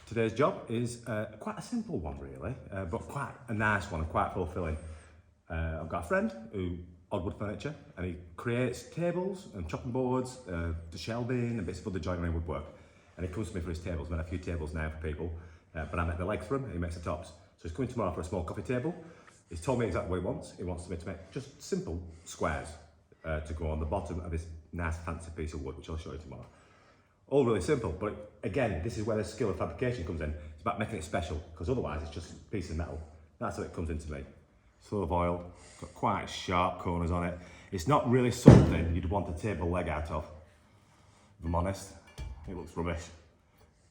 Today's job is quite a simple one really, but quite a nice one and quite fulfilling. I've got a friend who OddWood furniture, and he creates tables and chopping boards, the shelving and bits of other joinery and woodwork. And he comes to me for his tables. I've made a few tables now for people, but I make the legs for him and he makes the tops. So he's coming tomorrow for a small coffee table. He's told me exactly what he wants. He wants me to make just simple squares to go on the bottom of this nice fancy piece of wood, which I'll show you tomorrow. All really simple, but again, this is where the skill of fabrication comes in. It's about making it special, because otherwise it's just a piece of metal. That's how it comes into me. It's full of oil, got quite sharp corners on it. It's not really something you'd want to table leg out of. If I'm honest, it looks rubbish.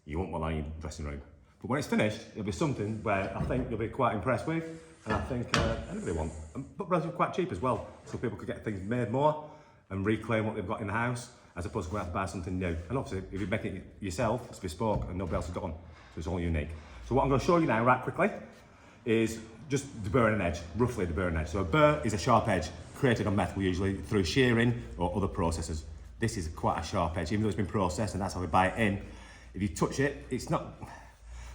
You won't want that in your dressing room. But when it's finished, it'll be something where I think you'll be quite impressed with, and I think anybody wants. But relatively quite cheap as well, so people could get things made more and reclaim what they've got in the house, as opposed to going out to buy something new. And obviously, if you make it yourself, it's bespoke and nobody else has got one, so it's all unique. So what I'm going to show you now, right quickly, is just the burr and an edge, roughly the burr and edge. So a burr is a sharp edge created on metal, usually through shearing or other processes. This is quite a sharp edge, even though it's been processed, and that's how we buy it in. If you touch it, it's not saying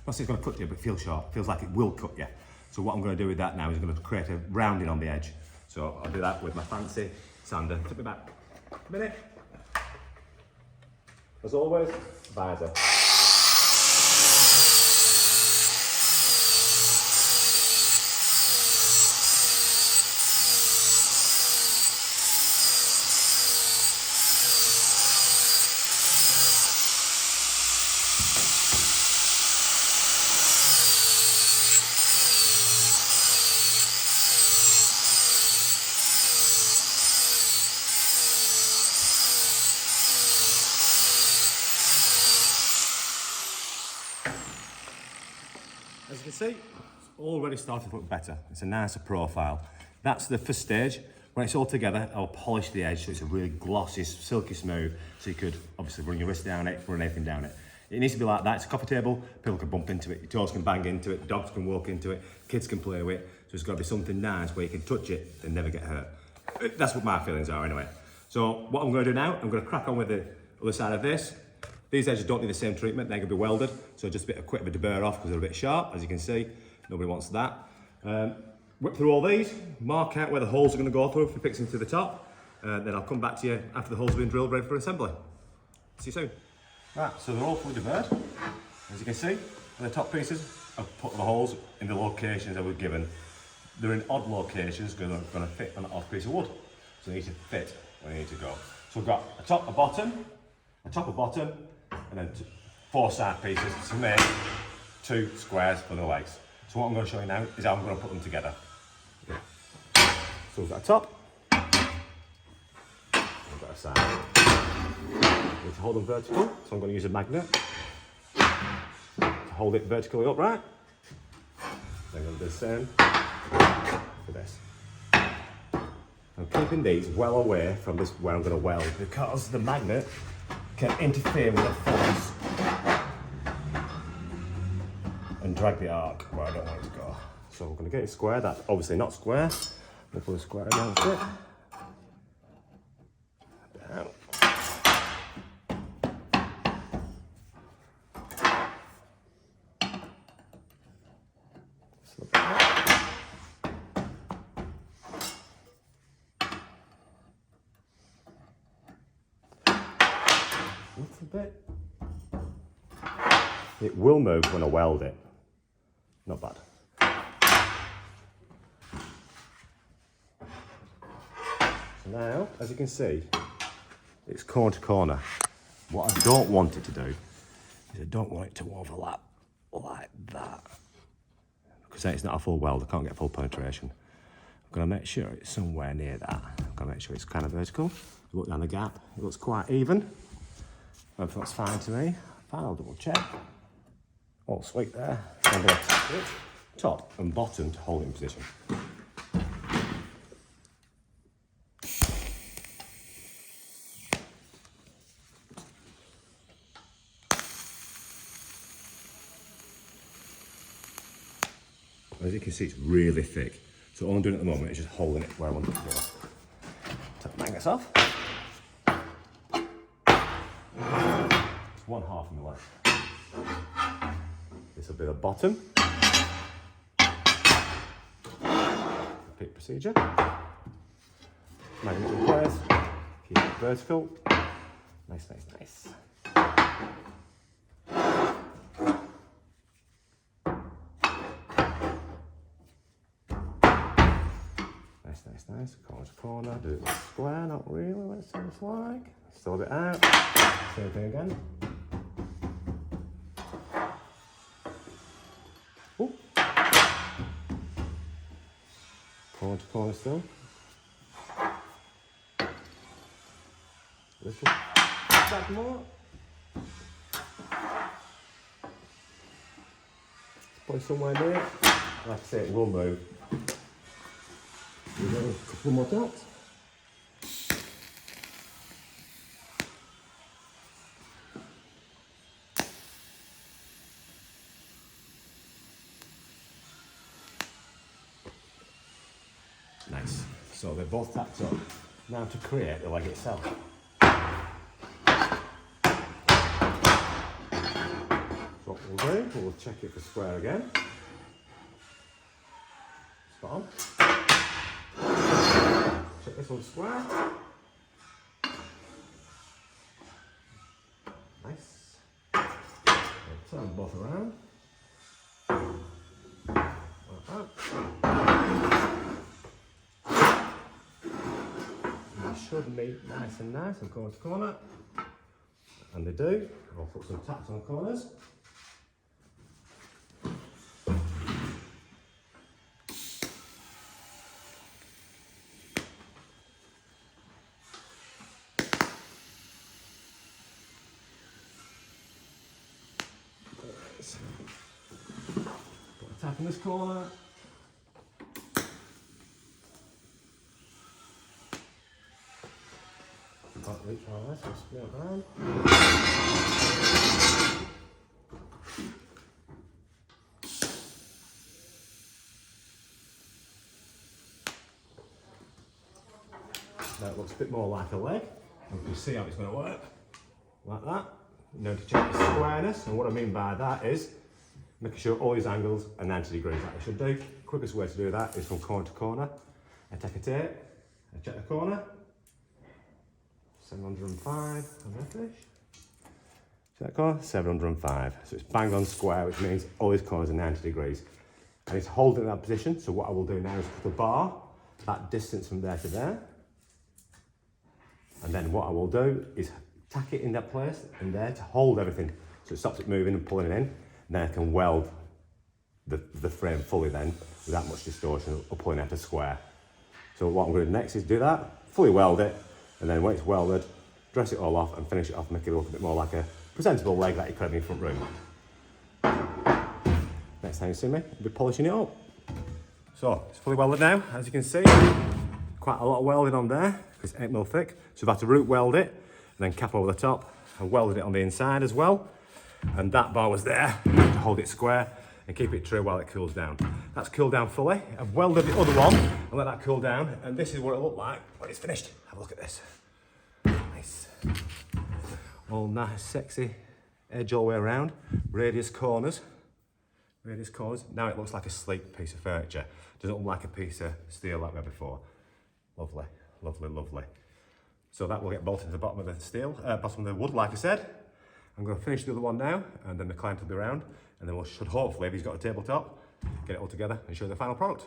it's going to cut you, but it feels sharp. It feels like it will cut you. So what I'm going to do with that now is I'm going to create a rounding on the edge. So I'll do that with my fancy sander. Took me back a minute. As always, visor. As you can see, it's already starting to look better. It's a nicer profile. That's the first stage. When it's all together, I'll polish the edge so it's a really glossy, silky smooth, so you could obviously run your wrist down it, run anything down it. It needs to be like that. It's a coffee table, people can bump into it, your toes can bang into it, dogs can walk into it, kids can play with it, so it's got to be something nice where you can touch it and never get hurt. That's what my feelings are anyway. So what I'm going to do now, I'm going to crack on with the other side of this. These edges don't need the same treatment, they're going to be welded, so just a bit of quick of a deburr off because they're a bit sharp, as you can see. Nobody wants that. Whip through all these, mark out where the holes are going to go through for fixing to the top, then I'll come back to you after the holes have been drilled, ready for assembly. See you soon. Right, so they're all fully deburred. As you can see, the top pieces, I've put the holes in the locations I was given. They're in odd locations because they're going to fit on an odd piece of wood. So they need to fit where they need to go. So we've got a top, a bottom, and then 4 side pieces to make 2 squares for the legs. So what I'm going to show you now is how I'm going to put them together. So we've got a top, we've got a side. Need to hold them vertical, so I'm going to use a magnet to hold it vertically upright. Then I'm going to do the same for this. I'm keeping these well away from this where I'm going to weld because the magnet can interfere with the force and drag the arc where I don't want it to go. So we're going to get it square. That's obviously not square. We'll put a square against it. Down. A bit. It will move when I weld it. Not bad. So now, as you can see, it's corner to corner. What I don't want it to do is I don't want it to overlap like that. Because then it's not a full weld, I can't get full penetration. I'm going to make sure it's somewhere near that. I'm going to make sure it's kind of vertical. Look down the gap, it looks quite even. Everything looks fine to me. Fine, I'll double check. All sweet there. So I'm going to tap it, top and bottom to hold it in position. As you can see, it's really thick. So all I'm doing at the moment is just holding it where I want it to go. Take the magnets off. It's 1/2 of my leg. would be the bottom. Repeat procedure. Magnet in place. Keep it vertical. Nice, nice, nice. Nice, nice, nice. Corner to corner. Do it with square, not really. Let's see what it's like. Still a bit out. Same thing again. Ooh. Corner to corner still. Little back more. Put it somewhere near. Like I say, it will move. We've got a couple more dots. Nice. So they're both tacked up. Now to create the leg itself. So what we'll do, we'll check it for square again. Spot on. Check this one square. Nice. Turn them both around. Like that. Should meet nice and nice and corner to corner, and they do. I'll put some tacks on the corners. Put a tack in this corner. Reach like this, and spin it around. Now it looks a bit more like a leg. And you can see how it's going to work. Like that. You know, to check the squareness, and what I mean by that is making sure all these angles are 90 degrees like they should do. Quickest way to do that is from corner to corner. I take a tape, I check the corner. 705, and I finish. See that corner? 705. So it's bang on square, which means all these corners are 90 degrees. And it's holding that position, so what I will do now is put a bar, that distance from there to there. And then what I will do is tack it in that place in there to hold everything, so it stops it moving and pulling it in. And then I can weld the frame fully then, without much distortion, or pulling out a square. So what I'm going to do next is do that, fully weld it, and then when it's welded, dress it all off and finish it off, make it look a bit more like a presentable leg that you could have in your front room. Next time you see me, I'll be polishing it up. So, it's fully welded now, as you can see. Quite a lot of welding on there, because it's 8mm thick. So I've had to root weld it, and then cap over the top, and welded it on the inside as well. And that bar was there to hold it square and keep it true while it cools down. That's cooled down fully. I've welded the other one and let that cool down, and this is what it looked like when it's finished. Have a look at this. Nice. All nice, sexy edge all the way around. Radius corners. Radius corners. Now it looks like a sleek piece of furniture. Doesn't look like a piece of steel like we had before. Lovely, lovely, lovely. So that will get bolted to the bottom of the steel, bottom of the wood, like I said. I'm going to finish the other one now, and then the client will be around, and then we should hopefully, if he's got a tabletop, get it all together and show you the final product.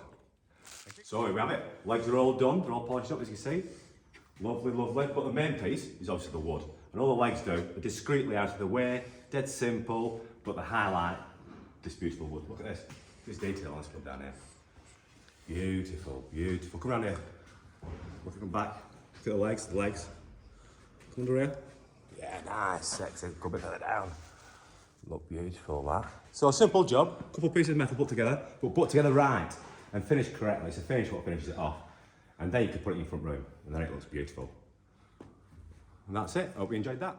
So here we have it. Legs are all done, they're all polished up as you can see. Lovely, lovely. But the main piece is obviously the wood. And all the legs do are discreetly out of the way, dead simple, but the highlight, this beautiful wood. Look at this. This detail on this wood down here. Beautiful, beautiful. Come around here. Look at them back. Look at the legs, Come under here. Yeah, nice, sexy. Go a bit further down. Look beautiful, that. So a simple job, a couple of pieces of metal put together, but put together right and finished correctly. It's a finish what finishes it off. And then you can put it in your front room, and then it looks beautiful. And that's it. I hope you enjoyed that.